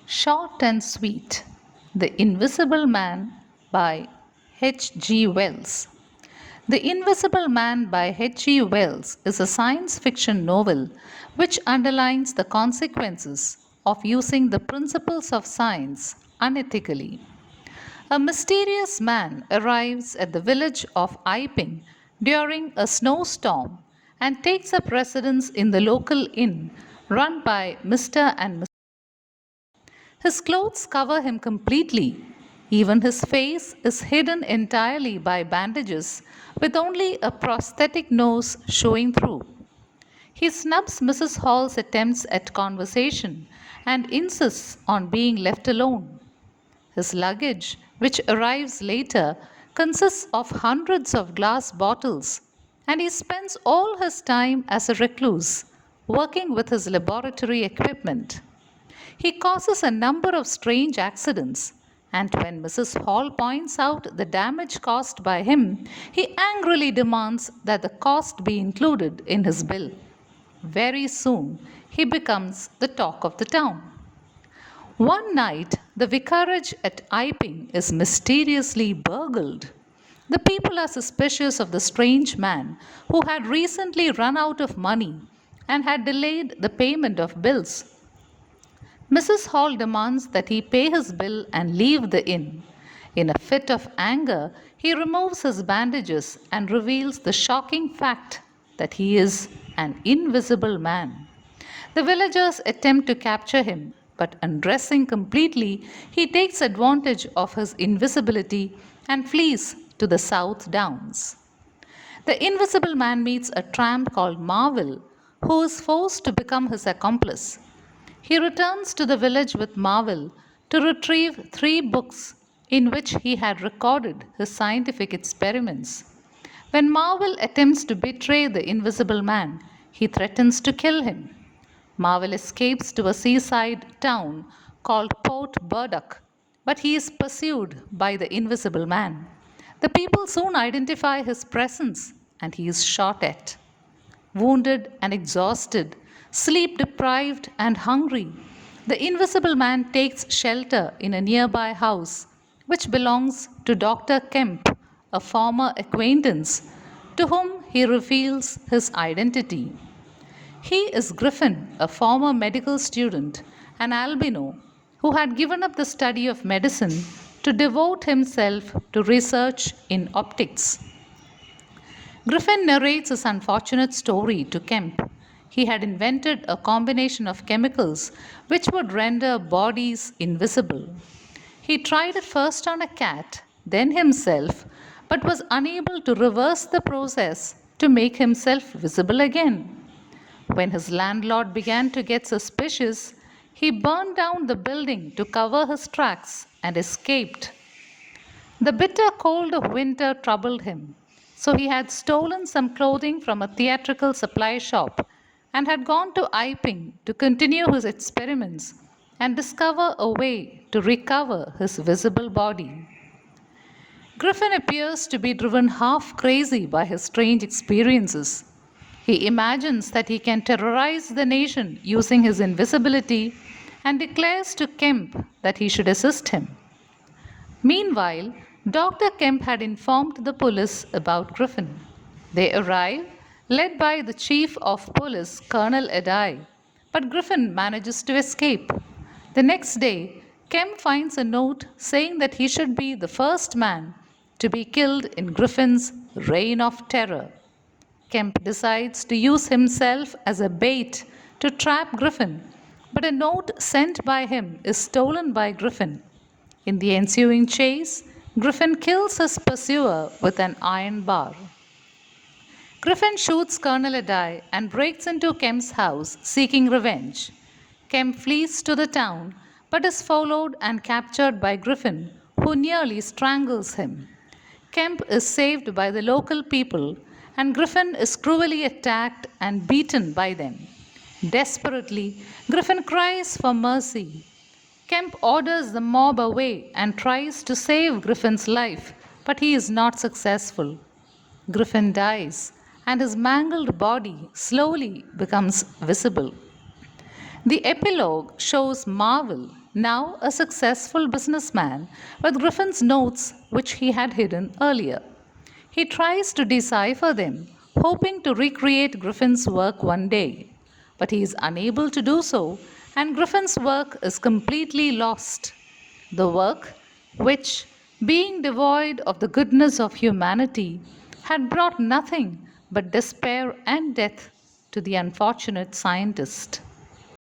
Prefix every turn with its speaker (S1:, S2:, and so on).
S1: Short and Sweet: The Invisible Man by H.g Wells. The Invisible Man by H.g Wells is a science fiction novel which underlines the consequences of using the principles of science unethically. A mysterious man arrives at the village of Iping during a snowstorm and takes up residence in the local inn run by Mr. and Mrs. His clothes cover him completely. Even his face is hidden entirely by bandages, with only a prosthetic nose showing through. He snubs Mrs. Hall's attempts at conversation and insists on being left alone. His luggage, which arrives later, consists of hundreds of glass bottles, and he spends all his time as a recluse, working with his laboratory equipment. He causes a number of strange accidents, and when Mrs. Hall points out the damage caused by him, he angrily demands that the cost be included in his bill. Very soon, he becomes the talk of the town. One night, the vicarage at Iping is mysteriously burgled. The people are suspicious of the strange man who had recently run out of money and had delayed the payment of bills. Mrs. Hall demands that he pay his bill and leave the inn. In a fit of anger, he removes his bandages and reveals the shocking fact that he is an invisible man. The villagers attempt to capture him, but undressing completely, he takes advantage of his invisibility and flees to the South Downs. The invisible man meets a tramp called Marvel, who is forced to become his accomplice. He returns to the village with Marvel to retrieve 3 books in which he had recorded his scientific experiments. When Marvel attempts to betray the invisible man, he threatens to kill him. Marvel escapes to a seaside town called Port Burdock, but he is pursued by the invisible man. The people soon identify his presence and he is shot at. Wounded and exhausted, sleep deprived and hungry, the invisible man takes shelter in a nearby house which belongs to Dr. Kemp, a former acquaintance, to whom he reveals his identity. He is Griffin, a former medical student, an albino, who had given up the study of medicine to devote himself to research in optics. Griffin narrates his unfortunate story to Kemp. He had invented a combination of chemicals which would render bodies invisible. He tried it first on a cat, then himself, but was unable to reverse the process to make himself visible again. When his landlord began to get suspicious, he burned down the building to cover his tracks and escaped. The bitter cold of winter troubled him, so he had stolen some clothing from a theatrical supply shop and had gone to Iping to continue his experiments and discover a way to recover his visible body. Griffin appears to be driven half crazy by his strange experiences. He imagines that he can terrorize the nation using his invisibility and declares to Kemp that he should assist him. Meanwhile, Dr. Kemp had informed the police about Griffin. They arrive, led by the chief of police, Colonel Adai, but Griffin manages to escape. The next day, Kemp finds a note saying that he should be the first man to be killed in Griffin's reign of terror. Kemp decides to use himself as a bait to trap Griffin, but a note sent by him is stolen by Griffin. In the ensuing chase, Griffin kills his pursuer with an iron bar. Griffin shoots Colonel Adai and breaks into Kemp's house seeking revenge. Kemp flees to the town but is followed and captured by Griffin, who nearly strangles him. Kemp is saved by the local people and Griffin is cruelly attacked and beaten by them. Desperately, Griffin cries for mercy. Kemp orders the mob away and tries to save Griffin's life, but he is not successful. Griffin dies, and his mangled body slowly becomes visible. The epilogue shows Marvel, now a successful businessman, with Griffin's notes which he had hidden earlier. He tries to decipher them, hoping to recreate Griffin's work one day. But he is unable to do so, and Griffin's work is completely lost. The work, which, being devoid of the goodness of humanity, had brought nothing but despair and death to the unfortunate scientist.